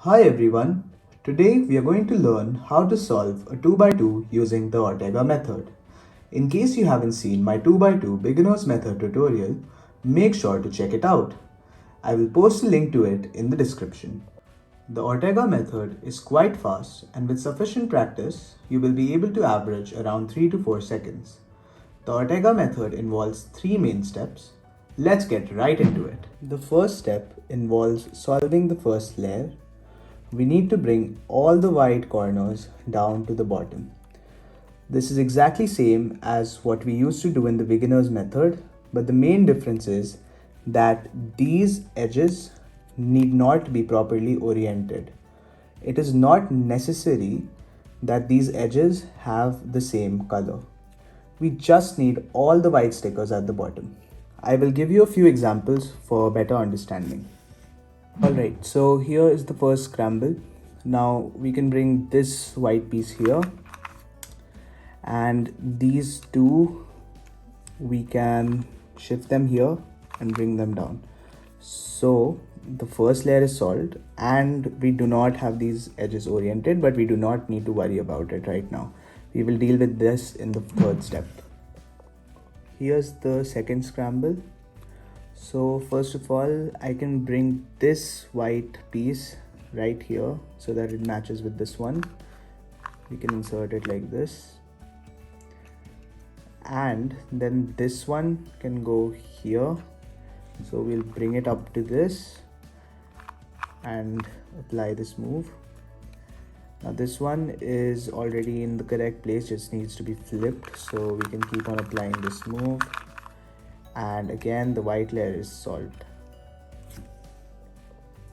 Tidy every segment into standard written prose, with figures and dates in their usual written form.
Hi everyone, today we are going to learn how to solve a 2 by 2 using the Ortega method. In case you haven't seen my 2 by 2 beginner's method tutorial, make sure to check it out. I will post a link to it in the description. The Ortega method is quite fast and with sufficient practice, you will be able to average around 3 to 4 seconds. The Ortega method involves 3 main steps. Let's get right into it. The first step involves solving the first layer. We need to bring all the white corners down to the bottom. This is exactly same as what we used to do in the beginner's method, but the main difference is that these edges need not be properly oriented. It is not necessary that these edges have the same color. We just need all the white stickers at the bottom. I will give you a few examples for better understanding. Alright, so here is the first scramble. Now we can bring this white piece here, and these two we can shift them here and bring them down. So the first layer is solved and we do not have these edges oriented, but we do not need to worry about it right now. We will deal with this in the third step. Here's the second scramble. So first of all, I can bring this white piece right here so that it matches with this one. We can insert it like this. And then this one can go here. So we'll bring it up to this and apply this move. Now this one is already in the correct place, just needs to be flipped. So we can keep on applying this move. And again, the white layer is solved.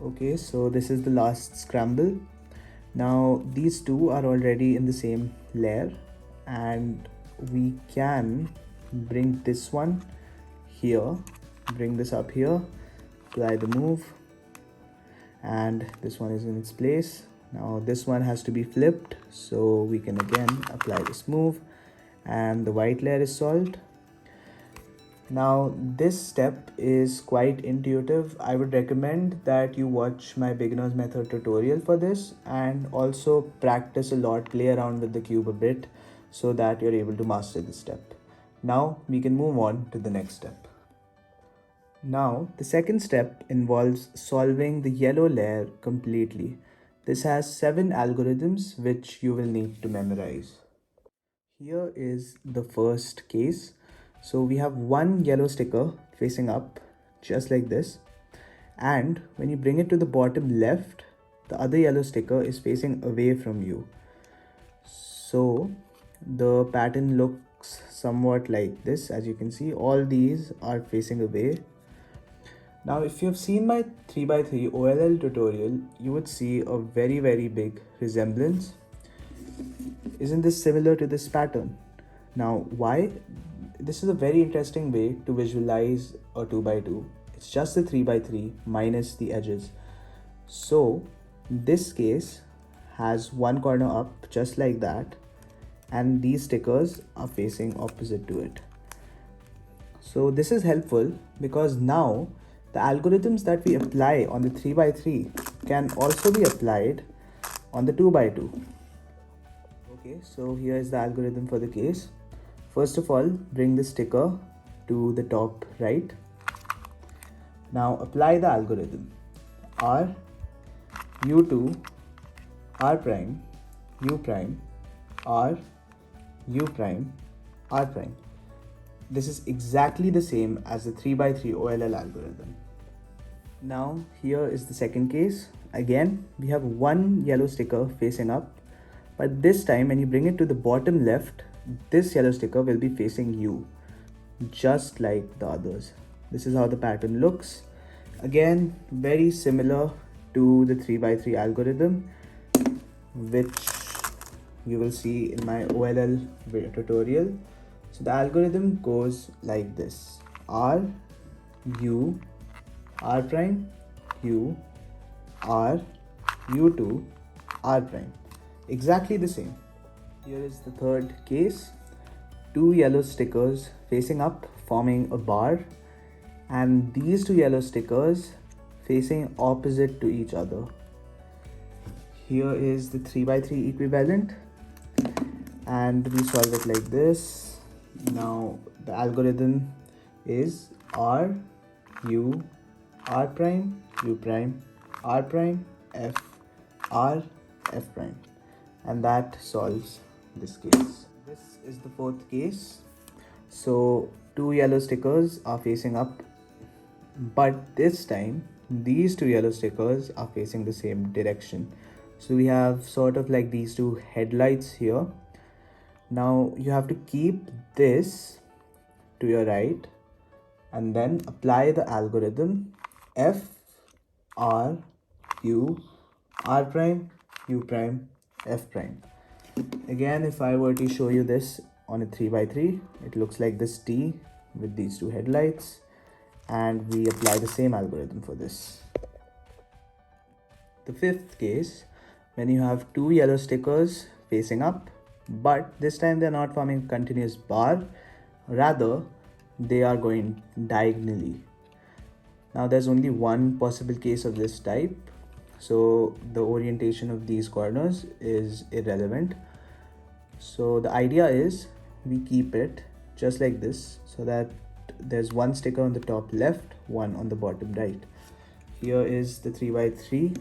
Okay, so this is the last scramble. Now these two are already in the same layer and we can bring this one here, bring this up here, apply the move, and this one is in its place. Now this one has to be flipped, so we can again apply this move and the white layer is solved. Now this step is quite intuitive. I would recommend that you watch my beginner's method tutorial for this and also practice a lot, play around with the cube a bit so that you're able to master this step. Now we can move on to the next step. Now the second step involves solving the yellow layer completely. This has 7 algorithms which you will need to memorize. Here is the first case. So we have one yellow sticker facing up just like this, and when you bring it to the bottom left, the other yellow sticker is facing away from you. So the pattern looks somewhat like this. As you can see, all these are facing away. Now if you've seen my 3x3 OLL tutorial, you would see a very big resemblance. Isn't this similar to this pattern? Now why? This is a very interesting way to visualize a 2x2. It's just a 3x3 minus the edges. So this case has one corner up just like that, and these stickers are facing opposite to it. So this is helpful because now the algorithms that we apply on the 3x3 can also be applied on the 2x2. Okay, so here is the algorithm for the case. First of all, bring the sticker to the top right. Now apply the algorithm. R, U2, R prime, U prime, R, U prime, R prime. This is exactly the same as the 3x3 OLL algorithm. Now here is the second case. Again, we have one yellow sticker facing up, but this time when you bring it to the bottom left, this yellow sticker will be facing you, just like the others. This is how the pattern looks. Again, very similar to the 3x3 algorithm, which you will see in my OLL tutorial. So the algorithm goes like this: R, U, R prime, U, R, U2, R prime. Exactly the same. Here is the third case. Two yellow stickers facing up forming a bar, and these two yellow stickers facing opposite to each other. here is the 3 by 3 equivalent, and we solve it like this. Now the algorithm is R U R prime U prime R prime F R F prime, and that solves this case. This is the fourth case. So two yellow stickers are facing up, but this time these two yellow stickers are facing the same direction. So we have sort of like these two headlights here. Now you have to keep this to your right and then apply the algorithm F R U R prime U prime F prime. Again, if I were to show you this on a 3 by 3, it looks like this T with these two headlights, and we apply the same algorithm for this. The fifth case, when you have two yellow stickers facing up, but this time they're not forming a continuous bar, rather they are going diagonally. Now there's only one possible case of this type, so the orientation of these corners is irrelevant. So the idea is we keep it just like this, so that there's one sticker on the top left, one on the bottom right. Here is the 3 by 3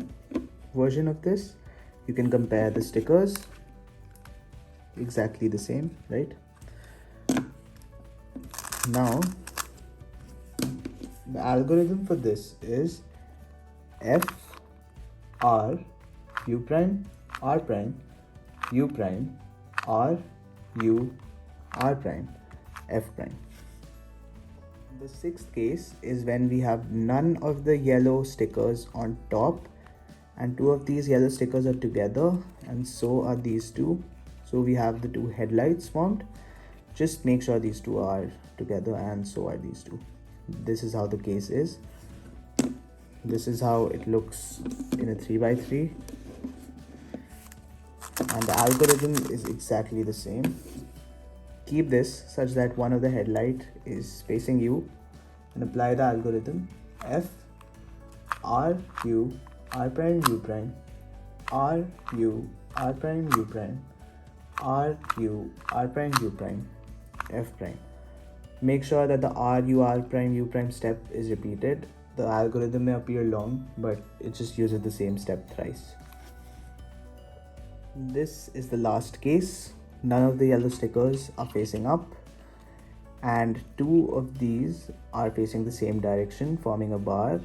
version of this. You can compare the stickers, exactly the same, right? Now the algorithm for this is F R U prime R prime U prime R U R prime F prime. The sixth case is when we have none of the yellow stickers on top, and two of these yellow stickers are together, and so are these two. So we have the two headlights formed. Just make sure these two are together, and so are these two. This is how the case is. This is how it looks in a 3 by 3, and the algorithm is exactly the same. Keep this such that one of the headlight is facing you, and apply the algorithm F R U R prime U prime R U R prime U prime R U R prime U prime F prime. Make sure that the R U R prime U prime step is repeated. The algorithm may appear long, but it just uses the same step thrice. This is the last case. None of the yellow stickers are facing up, and two of these are facing the same direction, forming a bar,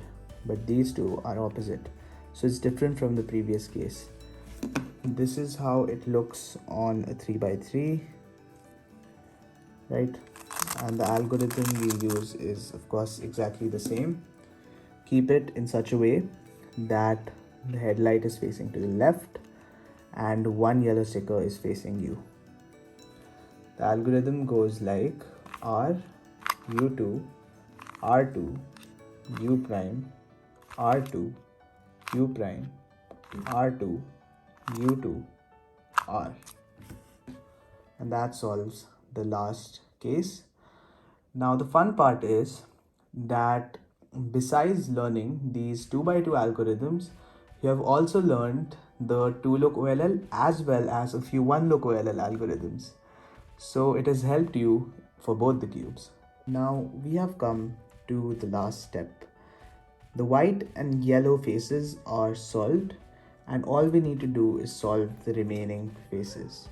but these two are opposite. So it's different from the previous case. This is how it looks on a 3 by 3, right? And the algorithm we use is of course exactly the same. Keep it in such a way that the headlight is facing to the left and one yellow sticker is facing you. The algorithm goes like R U2 R2 U prime R2 U prime R2 U2 R, and that solves the last case. Now the fun part is that besides learning these 2 by 2 algorithms, you have also learned the 2-look OLL as well as a few 1-look OLL algorithms. So it has helped you for both the cubes. Now we have come to the last step. The white and yellow faces are solved, and all we need to do is solve the remaining faces.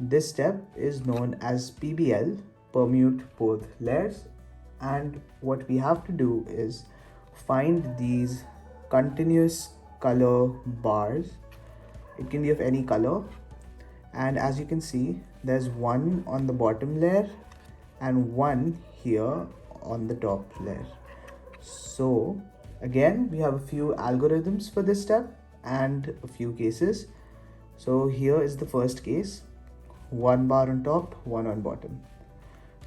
This step is known as PBL, permute both layers, and what we have to do is find these continuous color bars. It can be of any color, and as you can see, there's one on the bottom layer and one here on the top layer. So again, we have a few algorithms for this step and a few cases. So here is the first case: one bar on top, one on bottom.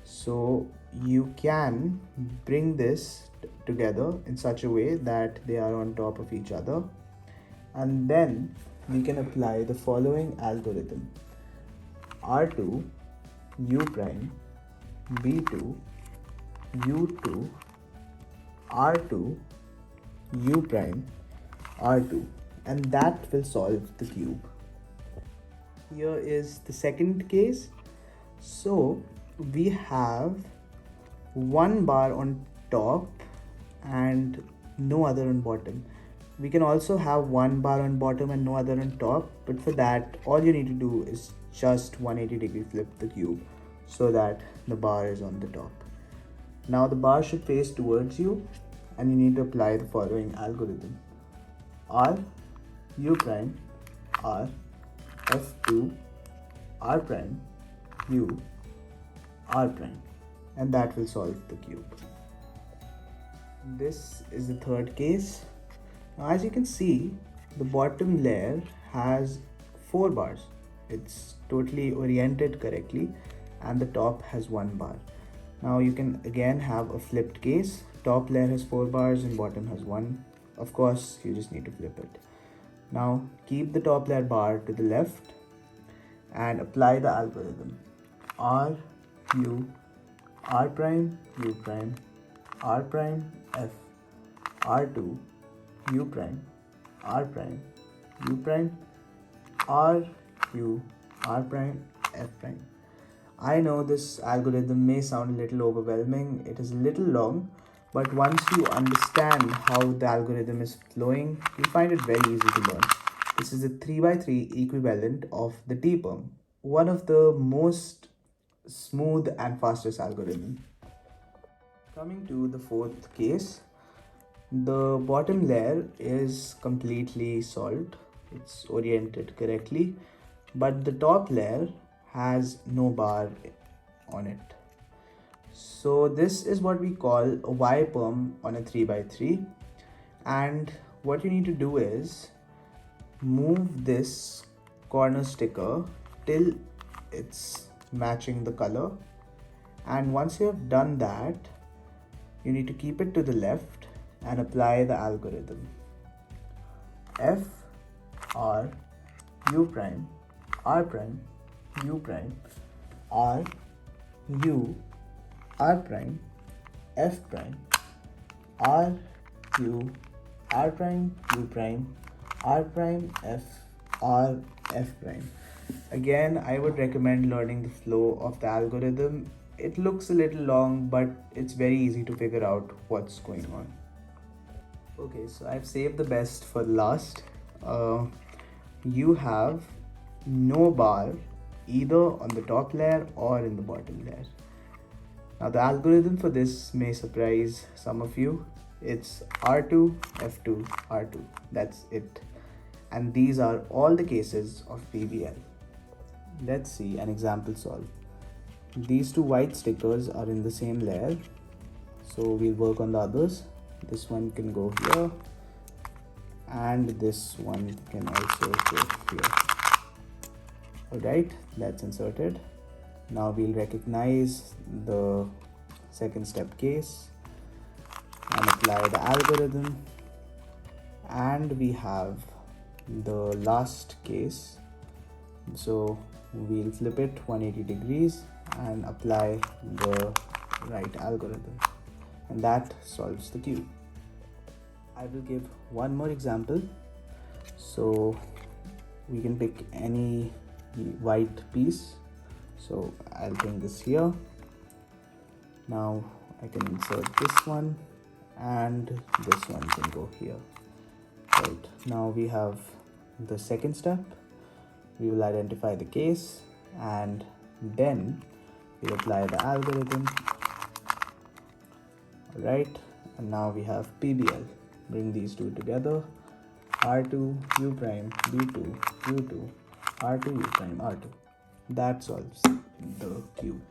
So you can bring this together in such a way that they are on top of each other, and then we can apply the following algorithm: R2 U prime B2 U2 R2 U prime R2, and that will solve the cube. Here is the second case. So we have one bar on top and no other on bottom. We can also have one bar on bottom and no other on top, but for that all you need to do is just 180-degree flip the cube so that the bar is on the top. Now the bar should face towards you and you need to apply the following algorithm: R, U prime, R, F2, R prime, U, R prime, and that will solve the cube. This is the third case. Now as you can see, the bottom layer has 4 bars. It's totally oriented correctly, and the top has 1 bar. Now you can again have a flipped case. Top layer has 4 bars and bottom has 1. Of course, you just need to flip it. Now keep the top layer bar to the left and apply the algorithm: R, U, R prime, U prime, R prime, F, R2, U prime, R prime, U prime, R, U, R prime, F prime. I know this algorithm may sound a little overwhelming. It is a little long, but once you understand how the algorithm is flowing, you'll find it very easy to learn. This is a 3x3 equivalent of the T-perm, one of the most smooth and fastest algorithm. Coming to the fourth case, the bottom layer is completely solved. It's oriented correctly, but the top layer has no bar on it. So this is what we call a Y-perm on a 3x3, and what you need to do is move this corner sticker till it's matching the color, and once you have done that, you need to keep it to the left and apply the algorithm: F, R, U prime, R prime, U prime, R, U, R prime, F prime, R, U, R prime, U prime, R prime, F, R, F prime. Again, I would recommend learning the flow of the algorithm. It looks a little long, but it's very easy to figure out what's going on. Okay, so I've saved the best for last. You have no bar either on the top layer or in the bottom layer. Now the algorithm for this may surprise some of you. It's R2, F2, R2. That's it. And these are all the cases of PBL. Let's see an example solve. These 2 white stickers are in the same layer, so we'll work on the others. This one can go here, and this one can also go here. Alright, that's inserted. Now we'll recognize the second step case and apply the algorithm, and we have the last case. So we'll flip it 180 degrees and apply the right algorithm, and that solves the cube. I will give one more example. So we can pick any white piece. So I'll bring this here. Now I can insert this one, and this one can go here. Right, now we have the second step. We will identify the case, and then we'll apply the algorithm. Alright, and now we have PBL. Bring these two together: R2, U prime, B2, U2, R2, U prime, R2. That solves the cube.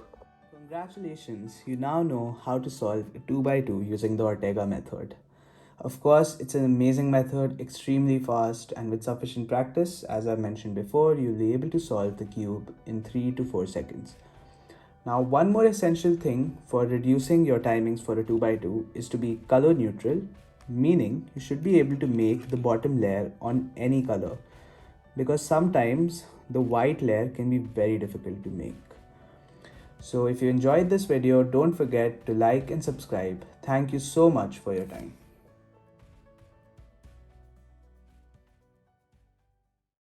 Congratulations, you now know how to solve a 2x2 using the Ortega method. Of course, it's an amazing method, extremely fast, and with sufficient practice, as I mentioned before, you'll be able to solve the cube in 3 to 4 seconds. Now, one more essential thing for reducing your timings for a 2x2 is to be color neutral, meaning you should be able to make the bottom layer on any color, because sometimes the white layer can be very difficult to make. So if you enjoyed this video, don't forget to like and subscribe. Thank you so much for your time.